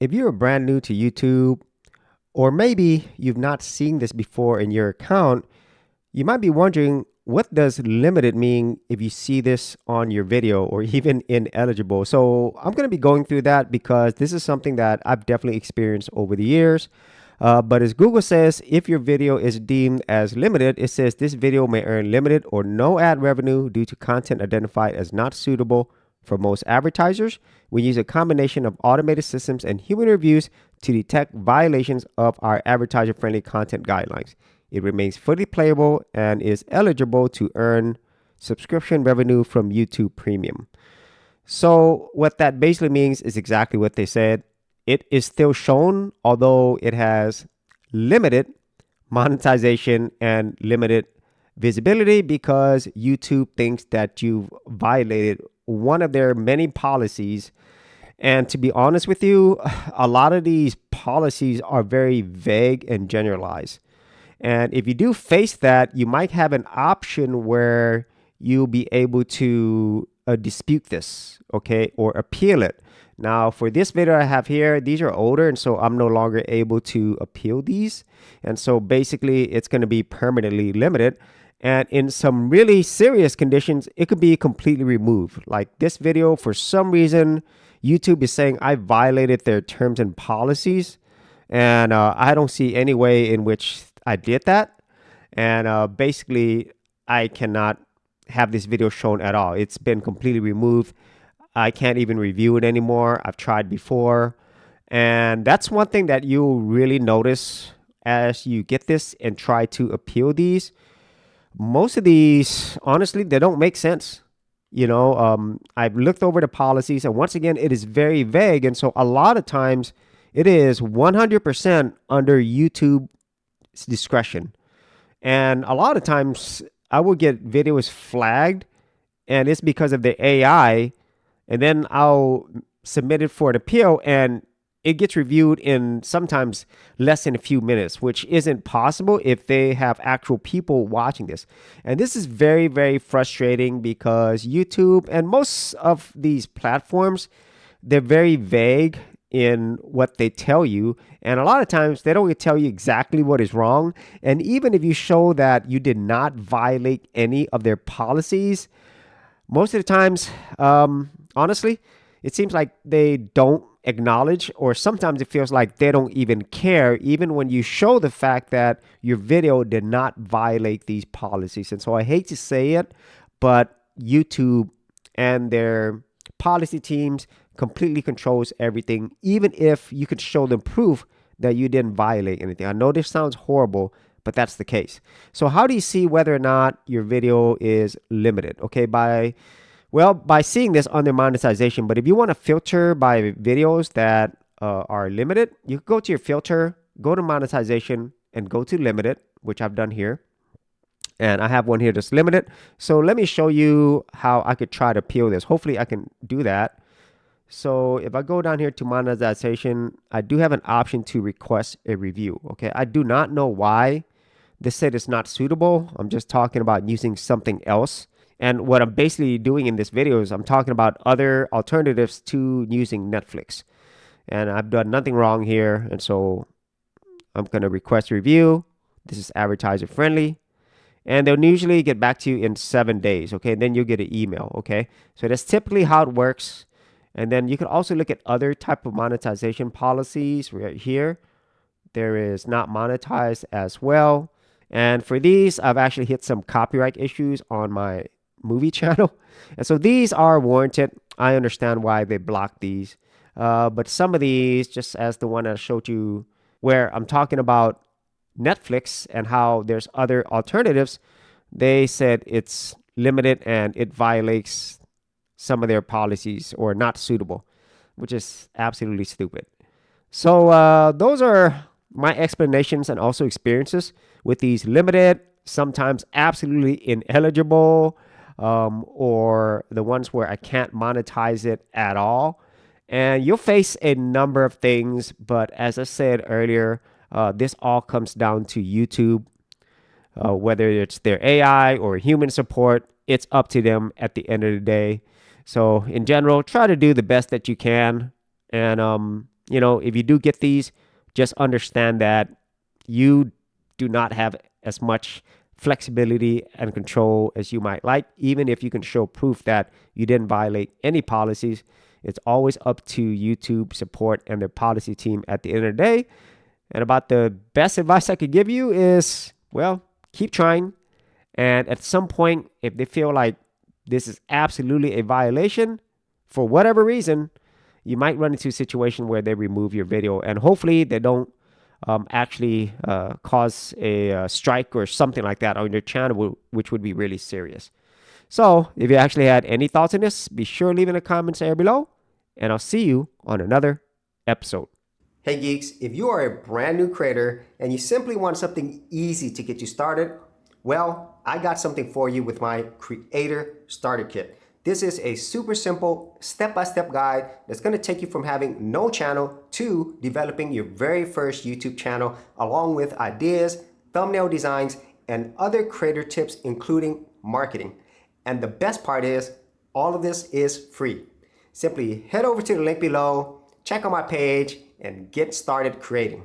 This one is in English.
If you're brand new to YouTube, or maybe you've not seen this before in your account, you might be wondering, what does limited mean if you see this on your video, or even ineligible? So I'm going to be going through that because this is something that I've definitely experienced over the years. But as Google says, if your video is deemed as limited, it says this video may earn limited or no ad revenue due to content identified as not suitable for most advertisers. We use a combination of automated systems and human reviews to detect violations of our advertiser-friendly content guidelines. It remains fully playable and is eligible to earn subscription revenue from YouTube Premium. So what that basically means is exactly what they said. It is still shown, although it has limited monetization and limited visibility because YouTube thinks that you've violated one of their many policies. And to be honest with you, a lot of these policies are very vague and generalized. And if you do face that, you might have an option where you'll be able to dispute this, okay, or appeal it. Now, for this video I have here, these are older, and so I'm no longer able to appeal these. And so basically, it's going to be permanently limited. And in some really serious conditions, it could be completely removed. Like this video, for some reason, YouTube is saying I violated their terms and policies. And I don't see any way in which I did that. And basically, I cannot have this video shown at all. It's been completely removed. I can't even review it anymore. I've tried before. And that's one thing that you'll really notice as you get this and try to appeal these. Most of these, honestly, they don't make sense. I've looked over the policies, and once again, it is very vague. And so a lot of times it is 100% under YouTube's discretion. And a lot of times I will get videos flagged, and it's because of the AI. And then I'll submit it for an appeal, and it gets reviewed in sometimes less than a few minutes, which isn't possible if they have actual people watching this. And this is very, very frustrating because YouTube and most of these platforms, they're very vague in what they tell you. And a lot of times they don't tell you exactly what is wrong. And even if you show that you did not violate any of their policies, most of the times, honestly, it seems like they don't acknowledge, or sometimes it feels like they don't even care, even when you show the fact that your video did not violate these policies. And so I hate to say it, but YouTube and their policy teams completely controls everything, even if you could show them proof that you didn't violate anything. I know this sounds horrible, but that's the case. So how do you see whether or not your video is limited? Okay, by seeing this under monetization. But if you want to filter by videos that are limited, you can go to your filter, go to monetization, and go to limited, which I've done here. And I have one here that's limited. So let me show you how I could try to appeal this. Hopefully I can do that. So if I go down here to monetization, I do have an option to request a review. Okay, I do not know why this said it's not suitable. I'm just talking about using something else. And what I'm basically doing in this video is I'm talking about other alternatives to using Netflix. And I've done nothing wrong here. And so I'm going to request a review. This is advertiser friendly. And they'll usually get back to you in 7 days. Okay, and then you'll get an email. Okay, so that's typically how it works. And then you can also look at other type of monetization policies right here. There is not monetized as well. And for these, I've actually hit some copyright issues on my movie channel. And so these are warranted. I understand why they block these. But some of these, just as the one I showed you, where I'm talking about Netflix and how there's other alternatives, they said it's limited and it violates some of their policies or not suitable, which is absolutely stupid. So those are my explanations and also experiences with these limited, sometimes absolutely ineligible, or the ones where I can't monetize it at all. And you'll face a number of things, but as I said earlier, this all comes down to YouTube. Whether it's their AI or human support, it's up to them at the end of the day. So in general, try to do the best that you can. And if you do get these, just understand that you do not have as much flexibility and control as you might like. Even if you can show proof that you didn't violate any policies, it's always up to YouTube support and their policy team at the end of the day. And about the best advice I could give you is, well, keep trying. And at some point, if they feel like this is absolutely a violation, for whatever reason, you might run into a situation where they remove your video. And hopefully they don't actually cause a strike or something like that on your channel, which would be really serious. So if you actually had any thoughts on this, be sure to leave in the comments area below. And I'll see you on another episode. Hey geeks, if you are a brand new creator and you simply want something easy to get you started, well, I got something for you with my Creator Starter Kit. This is a super simple step-by-step guide that's going to take you from having no channel to developing your very first YouTube channel, along with ideas, thumbnail designs, and other creator tips, including marketing. And the best part is, all of this is free. Simply head over to the link below, check out my page, and get started creating.